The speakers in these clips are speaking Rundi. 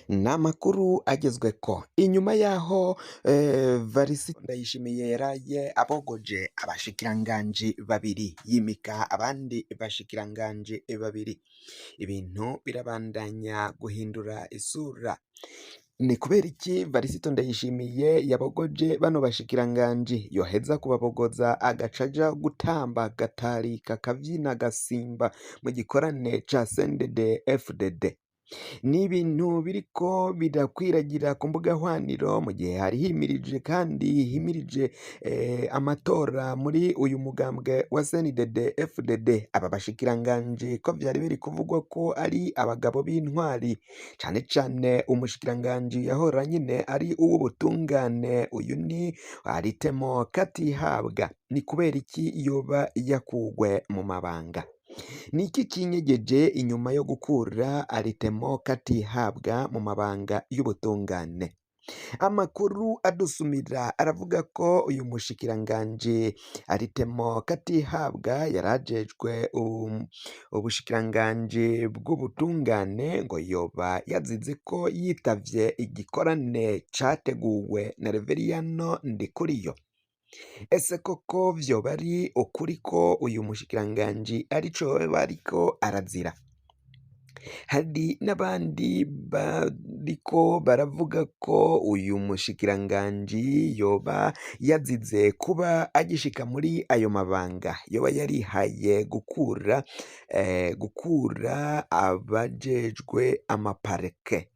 N'amakuru agezweko inyuma yaho Varisito Ndayishimiye yaraye abogoje abashikiranganji babiri, yimika abandi bashikiranganji babiri, ibintu birabandanya guhindura isura. Ni kubera iki Varisito Ndayishimiye yabogoje bano bashikiranganji? Yoheza kubabogoza agaca aja gutamba agatarika akavyina agasimba mu gikorane ca CNDD-FDD. Ni ibintu biriko birakwiragira ku mbuga hwaniro mu gihe hari himirije kandi himirije amatora muri uyu mugambwe wa CNDD-FDD. Aba bashikiranganji ko vyari biri kuvugwa ko ari abagabo b'intwari, cane cane umushikiranganji yahora nyine ari uw'ubutungane, uyu ni Aritemo Katihabwa. Ni kubera iki yoba yakugwe mu mabanga? Niki kinyegeje inyuma yo gukura Aritemo Katihabwa mu mabanga y'ubutungane? Amakuru adusumira aravuga ko uyu mushikiranganji Aritemo Katihabwa yarajejwe ubushikiranganji bw'ubutungane, ngo yoba yazize ko yitavye igikorane categuwe na Reveriyano Ndikuriyo. Ese koko vyoba ari ukuri ko uyu mushikiranganji arico bariko arazira? Hari n'abandi bariko baravuga ko uyu mushikiranganji yoba yazize kuba agishika muri ayo mabanga, yoba yarihaye gukura abajejwe amaparike.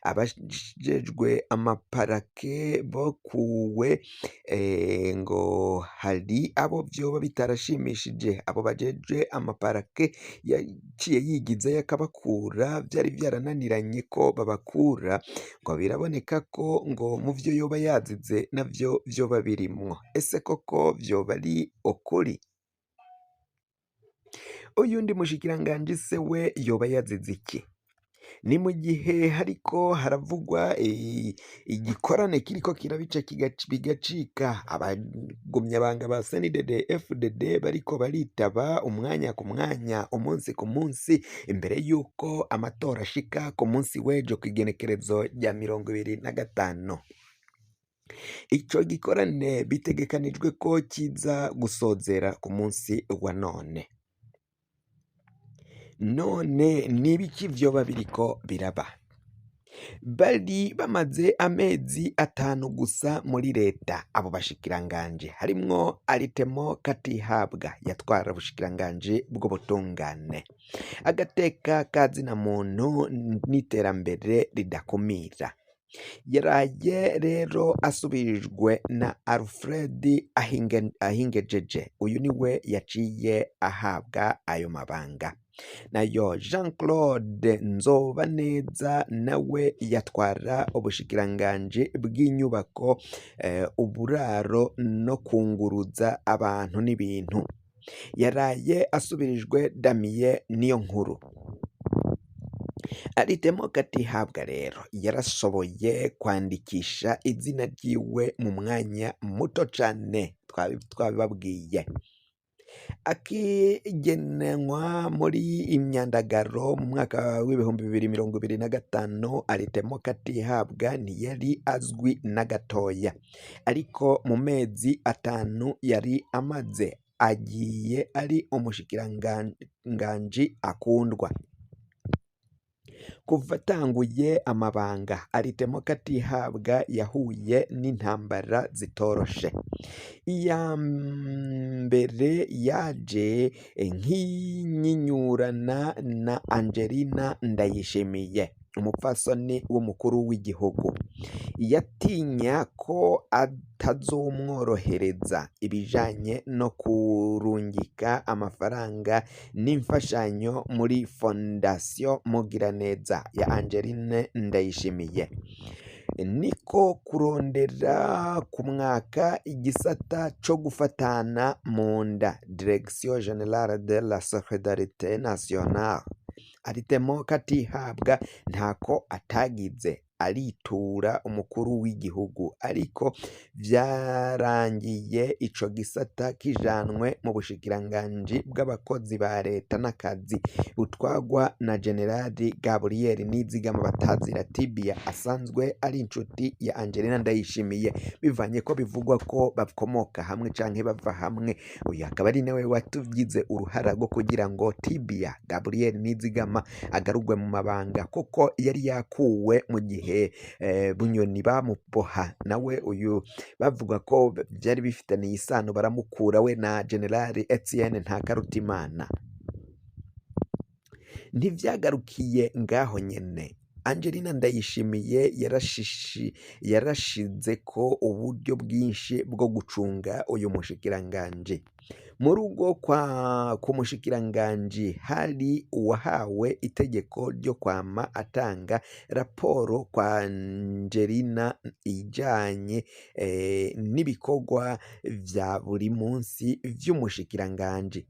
Abajejwe amaparake bokuwe, ngo hari abo vyoba bitarashimishije. Abo bajejwe amaparake yaciye yigizayo akabakura, vyari vyarananiranye ko babakura, ngo biraboneka ko ngo mu vyo yoba yazize navyo vyoba birimwo. Ese koko vyoba ari ukuri? Uyundi mushikiranganji se we yoba yazize iki? Ni mu gihe hariko haravugwa igikorane kiriko kirabica bigacika, abagumyabanga ba CNDD-FDD bariko baritaba umwanya ku mwanya, umunsi ku munsi, imbere yuko amatora ashika ku munsi w'ejo kw'igenekerezo rya 25. Ico gikorane bitegekanijwe ko kiza gusozera ku munsi wa none. None nibiki vyoba biriko biraba? Bari bamaze amezi 5 gusa muri leta, abo bashikiranganji harimwo Aritemo Katihabwa yatwara ubushikiranganji bw'ubutungane, agateka kazina muntu n'iterambere ridakumira. Yaraye rero asubirijwe na Alfred Ahingejeje, uyu niwe yaciye ahabwa ayo mabanga. Nayo Jean Claude Nzobaneza nawe yatwara ubushikiranganji bw'inyubako, uburaro no kunguruza abantu n'ibintu. Yaraye asubirijwe Damien Niyonkuru. Aritemo Katihabwa rero yarashoboye kwandikisha izina ryiwe mu mwanya muto cane, twabibabwiye. Akigenenwa muri imyandagaro mu mwaka w'ibihumbi 2025, Aritemo Katihabwa ntiyari azwi na gatoya, ariko mu mezi 5 yari amaze agiye ari umushikiranganji akundwa. Kuva atanguye amabanga, Aritemo Katihabwa yahuye n'intambara zitoroshe. Iya mbere yaje nk'inyinyurana na Angelina Ndayishimiye, umupfasoni w'umukuru w'igihugu. Yatinya ko atazomworohereza ibijanye no kurungika amafaranga n'imfashanyo muri Fondation Mugiraneza ya Angeline Ndayishimiye. Niko kurondera kumwaka igisata co gufatana mu nda, Direction Générale de la Solidarité Nationale. Aritemo Katihabwa ntako atagize, aritura umukuru w'igihugu, ariko vyarangiye ico gisata kijanwe mu bushikiranganji bw'abakozi ba leta n'akazi butwagwa na Generali Gabriel Nizigama batazira Tibia, asanzwe ari inshuti ya Angelina Ndayishimiye, bivanye ko bivugwa ko bakomoka hamwe canke bava hamwe. Uyu akaba ari nawe watugize uruhara rwo kugira ngo Tibia Gabriel Nizigama agarurwe mu mabanga, kuko yari yakuwe mu gihe Bunyoni bamuboha. Nawe uyu bavuga ko vyari bifitaniye isano, baramukura we na General Etienne Ntakarutimana. Ntivyagarukiye ngaho nyene. Angelina Ndayishimiye yarashizeko uburyo bwinshi bwo gucunga uyu mushikiranganji. Mu rugo ku mushikiranganji hari uwahawe itegeko ryo kwama atanga raporo kwa Angelina ijanye n'ibikorwa vya buri munsi vy'umushikiranganji.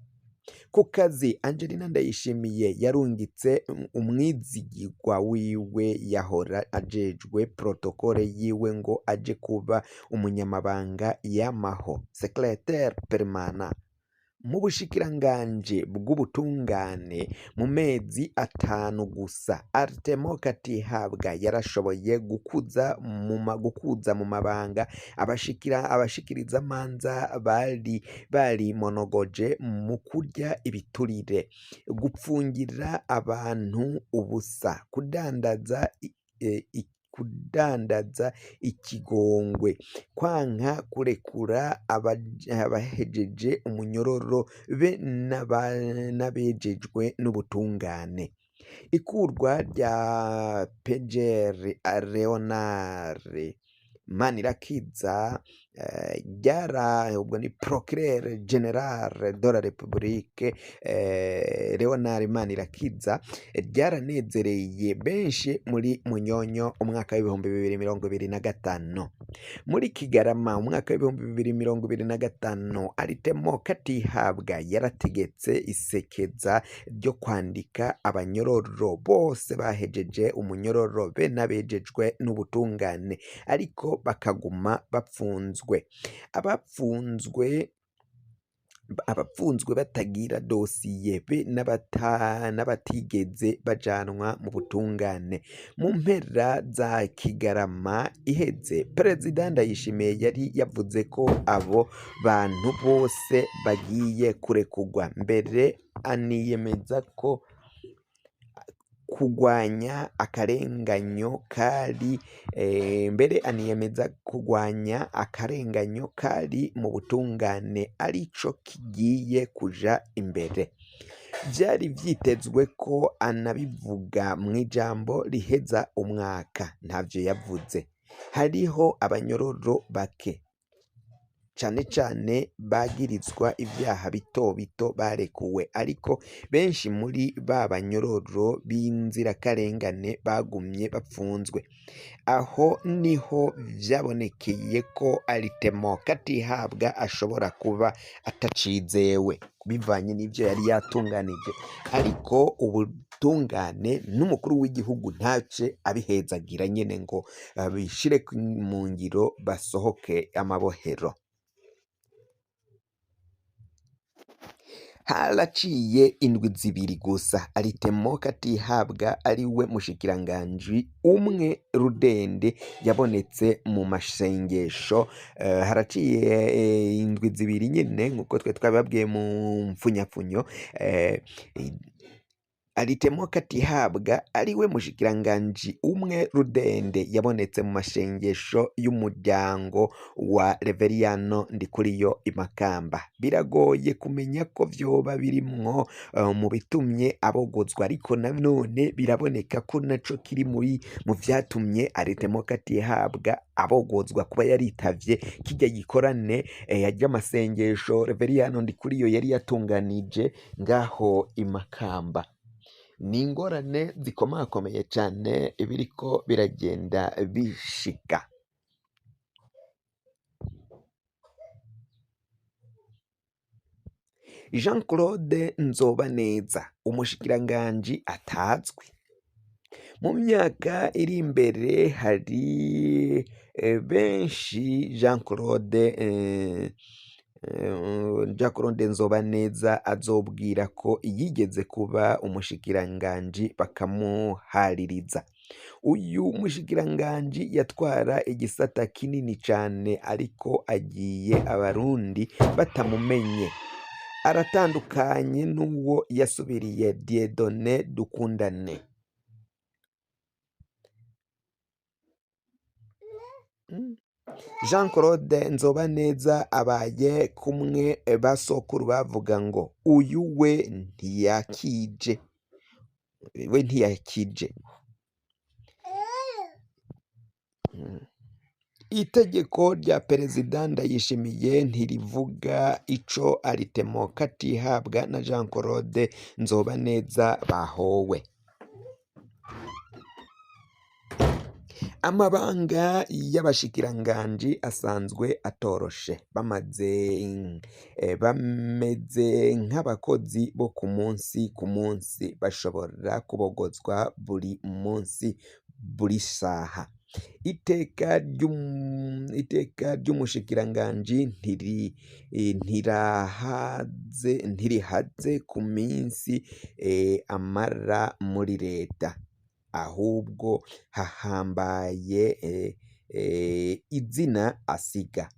Ku kazi Angelina Ndayishimiye yarungitse umwizigirwa wiwe yahora ajejwe protokole yiwe ngo aje kuba umunyamabanga yamaho, secrétaire permanent mu bushikiranganji bw'ubutungane. Mu mezi 5 gusa Artemo Katihabwa yarashoboye gukuza mu mabanga abashikiriza manza bari monogoje mu kurya ibiturire, gupfungira abantu ubusa, kudandaza ikigongwe, kwanka kurekura abahejeje umunyororo be n'abejejwe n'ubutungane. Ikurwa rya Pejeri Leonard Manirakiza ubwo ni Procureur General de la République Leonard Manirakiza ryaranezereye benshi muri Munyonyo umwaka w'ibihumbi 2025. Muri Kigarama umwaka w'ibihumbi 2025 Artemo Katihabwa yarategetse isekeza ryo kwandika abanyororo bose bahejeje umunyororo be n'abejejwe n'ubutungane, ariko bakaguma bapfunzwe. Abapfunzwe batagira dosiye be n'abatigeze bajanwa mu butungane. Mu mpera za Kigarama iheze, Perezida Ndayishimiye yari yavuze ko abo bantu bose bagiye kurekurwa, mbere aniyemeza ko kugwanya akarenganyo kari mu butungane arico kigiye kuja imbere. Vyari vyitezwe ko anabivuga mu ijambo riheza umwaka, ntavyo yavuze. Hariho abanyororo bake cane bagirizwa ivyaha bito bito barekuwe, ariko benshi muri ba banyororo b'inzirakarengane bagumye bapfunzwe. Aho niho vyabonekeye ko Artemo Katihabwa ashobora kuba atacizewe bivanye n'ivyo yari yatunganije, ariko ubutungane n'umukuru w'igihugu ntace abihezagira nyene ngo bishire mu ngiro basohoke amabohero. Haraciye indwi 2 gusa Artemo Katihabwa ariwe mushikiranganji umwe rudende yabonetse mu masengesho. Haraciye indwi 2 nyene nkuko twe twababwiye mu mfunyapfunyo. Artemo Katihabwa ariwe mushikiranganji umwe rudende yabonetse mu masengesho y'umuryango wa Reveriyano Ndikuriyo i Makamba. Biragoye kumenya ko vyoba birimwo mu bitumye abogozwa, ariko nanone biraboneka ko naco kiri mu vyatumye Artemo Katihabwa abogozwa, kuba yaritavye kirya gikorane ry'amasengesho Reveriyano Ndikuriyo yari yatunganije ngaho i Makamba. Ni ingorane zikomakomeye cane biriko biragenda bishika. Jean Claude Nzobaneza, umushikiranganji atazwi. mu myaka iri imbere hari benshi Jean Claude Nzobaneza azobwira ko yigeze kuba umushikiranganji bakamuhaririza. Uyu mushikiranganji yatwara igisata kinini cane ariko agiye abarundi batamumenye. Aratandukanye n'uwo yasubiriye Dieudonné Dukundane. Jean Claude Nzobaneza abaye kumwe basokuru bavuga ngo uyu we ntiyakije. Itegeko rya Perezida Ndayishimiye ntirivuga ico Aritemo Katihabwa na Jean Claude Nzobaneza bahowe. Amabanga y'abashikiranganji asanzwe atoroshe, bameze nk'abakozi bo ku munsi bashobora kubogozwa buri munsi buri saha. Iteka ry'umushikiranganji ntirihaze ku minsi amara muri leta, ahubwo hahambaye izina asiga.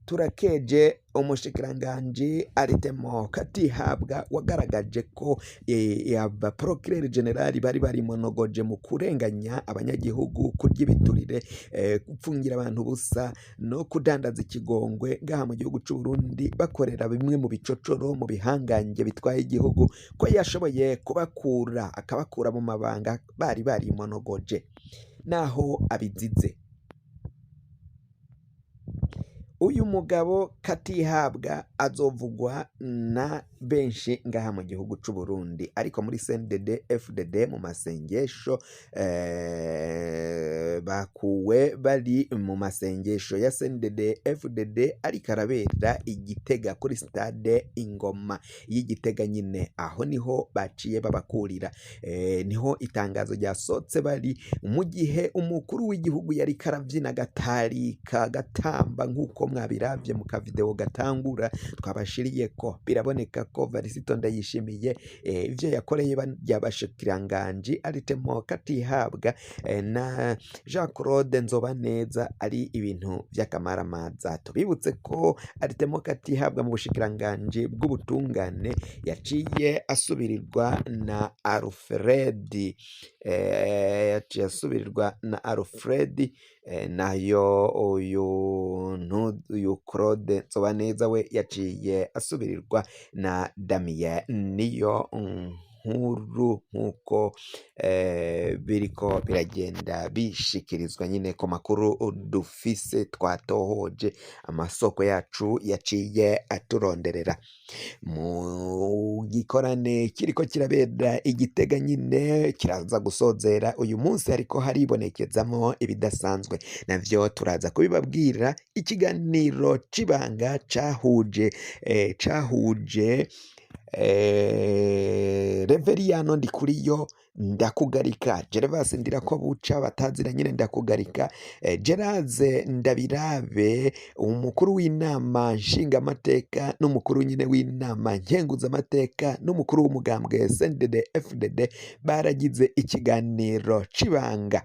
Turakeje umushikiranganji Aritemo Katihabwa wagaragaje ko abaprocureur general bari barimonogoje mu kurenganya abanyagihugu, kurya ibiturire, gupfungira abantu busa no kudandaza ikigongwe ngaha mu gihugu c'u Burundi, bakorera bimwe mu bicocoro mu bihangange bitwaye igihugu, ko yashoboye akabakura mu mabanga bari barimonogoje naho abizize. Uyu mugabo Katihabwa azovugwa na benshi ngaha mu gihugu c'u Burundi, ariko muri CNDD FDD mu masengesho bakuwe bari mu masengesho ya CNDD FDD ariko arabera Igitega kuri stade Ingoma y'Igitega nyine. Aho niho baciye babakurira, niho itangazo ryasotse bari mu gihe umukuru w'igihugu yari karavyina gatamba nk'uko mwabiravye mu kavideo gatangura twabashiriye ko. Biraboneka ko Varisito Ndayishimiye ivyo yakoreye by'abashikiranganji Aritemo Katihabwa na Jean Claude Nzobaneza ari ibintu vy'akamaramaza. Tubibutse ko Aritemo Katihabwa mu bushikiranganji bw'ubutungane yaciye asubirirwa na Alfred, nayo uyu Claude Nzobaneza we yaciye asubirirwa na Damien niyo nkuru, nk'uko biriko biragenda bishikirizwa nyine ku makuru dufise twatohoje, amasoko yacu yaciye aturonderera. Mu gikorane kiriko kirabera Igitega nyine kiraza gusozera uyu munsi, ariko haribonekezamo ibidasanzwe, navyo turaza kubibabwira. Ikiganiro c'ibanga cahuje Reveriyano Ndikuriyo Ndakugarika, Gervas Ndirakobuca batazira nyine Ndakugarika, Geraze Ndabirabe umukuru w'inama nshingamateka n'umukuru nyine w'inama nkenguzamateka n'umukuru w'umugambwe CNDD FDD baragize ikiganiro c'ibanga,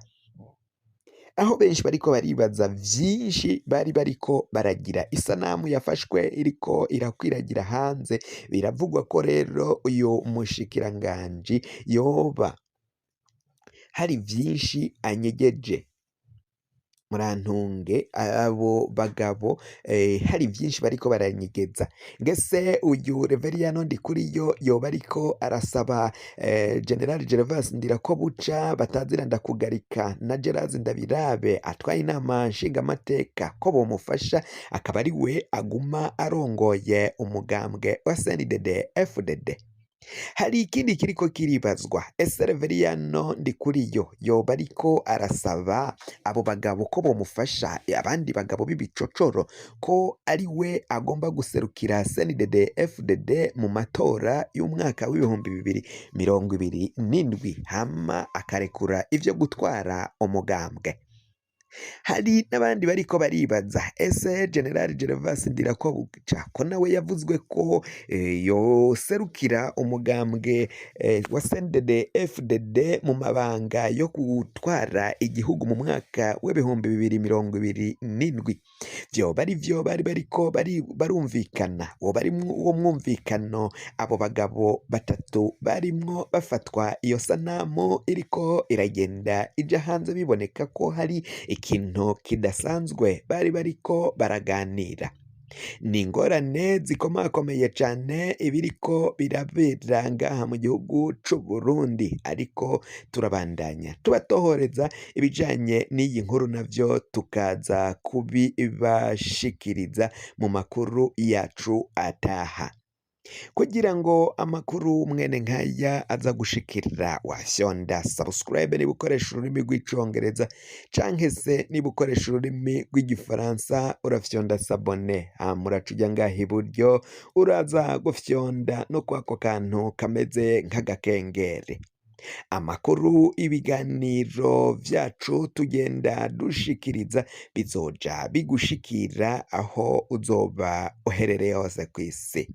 aho benshi bariko baribaza vyinshi. Bariko baragira isanamu yafashwe iriko irakwiragira hanze. Biravugwa ko rero uyu mushikiranganji yoba hari vyinshi anyegeje. Murantunge, abo bagabo hari vyinshi bariko baranyegeza. Ngese uyu Reveriyano Ndikuriyo yoba ariko arasaba General Gervas Ndirakobuca batazira Ndakugarika na Geraze Ndabirabe atwaye inama nshingamateka ko bomufasha akaba ari we aguma arongoye umugambwe wa CNDD FDD. hari ikindi kiriko kiribazwa, ese Reveriyano Ndikuriyo yoba ariko arasaba abo bagabo ko bomufasha abandi bagabo b'ibicocoro ko ari we agomba guserukira CNDD FDD mu matora y'umwaka w'ibihumbi 2027 hama akarekura ivyo gutwara umugambwe. Hari n'abandi bariko baribaza, ese General Gervas Ndirakobuca ko nawe yavuzwe ko yoserukira umugambwe wa CNDD FDD mu mabanga yo gutwara igihugu mu mwaka w'ibihumbi 2027, vyoba ari vyo bari bariko barumvikana, woba arimwo uwo mwumvikano abo bagabo batatu barimwo bafatwa iyo sanamu iriko iragenda ija hanze biboneka ko hari ikintu kidasanzwe bari bariko baraganira. Ni ingorane zikomakomeye cane ibiriko birabera ngaha mu gihugu c'Uburundi, ariko turabandanya tubatohoreza ibijanye n'iyi nkuru, navyo tukaza kubibashikiriza mu makuru yacu ataha. Kugira ngo amakuru mwene nkaya aza gushikirira, wafyonda subscribe niba ukoresha ururimi rw'icongereza, canke se niba ukoresha ururimi rw'igifaransa urafyonda sabone, hama uraca uja ngaha iburyo uraza gufyonda no kwako kantu kameze nk'agakengeri. Amakuru, ibiganiro vyacu tugenda dushikiriza bizoja bigushikira aho uzoba uherereye hose kw'isi.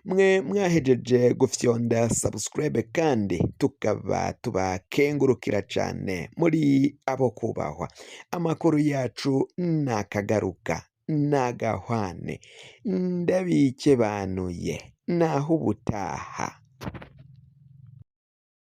Mwe mwahejeje gufyonda subscribe kandi tukaba tubakengurukira cane muri abo kubahwa. Amakuru yacu nakagaruka, nagahwane, ndabikebanuye, naho ubutaha.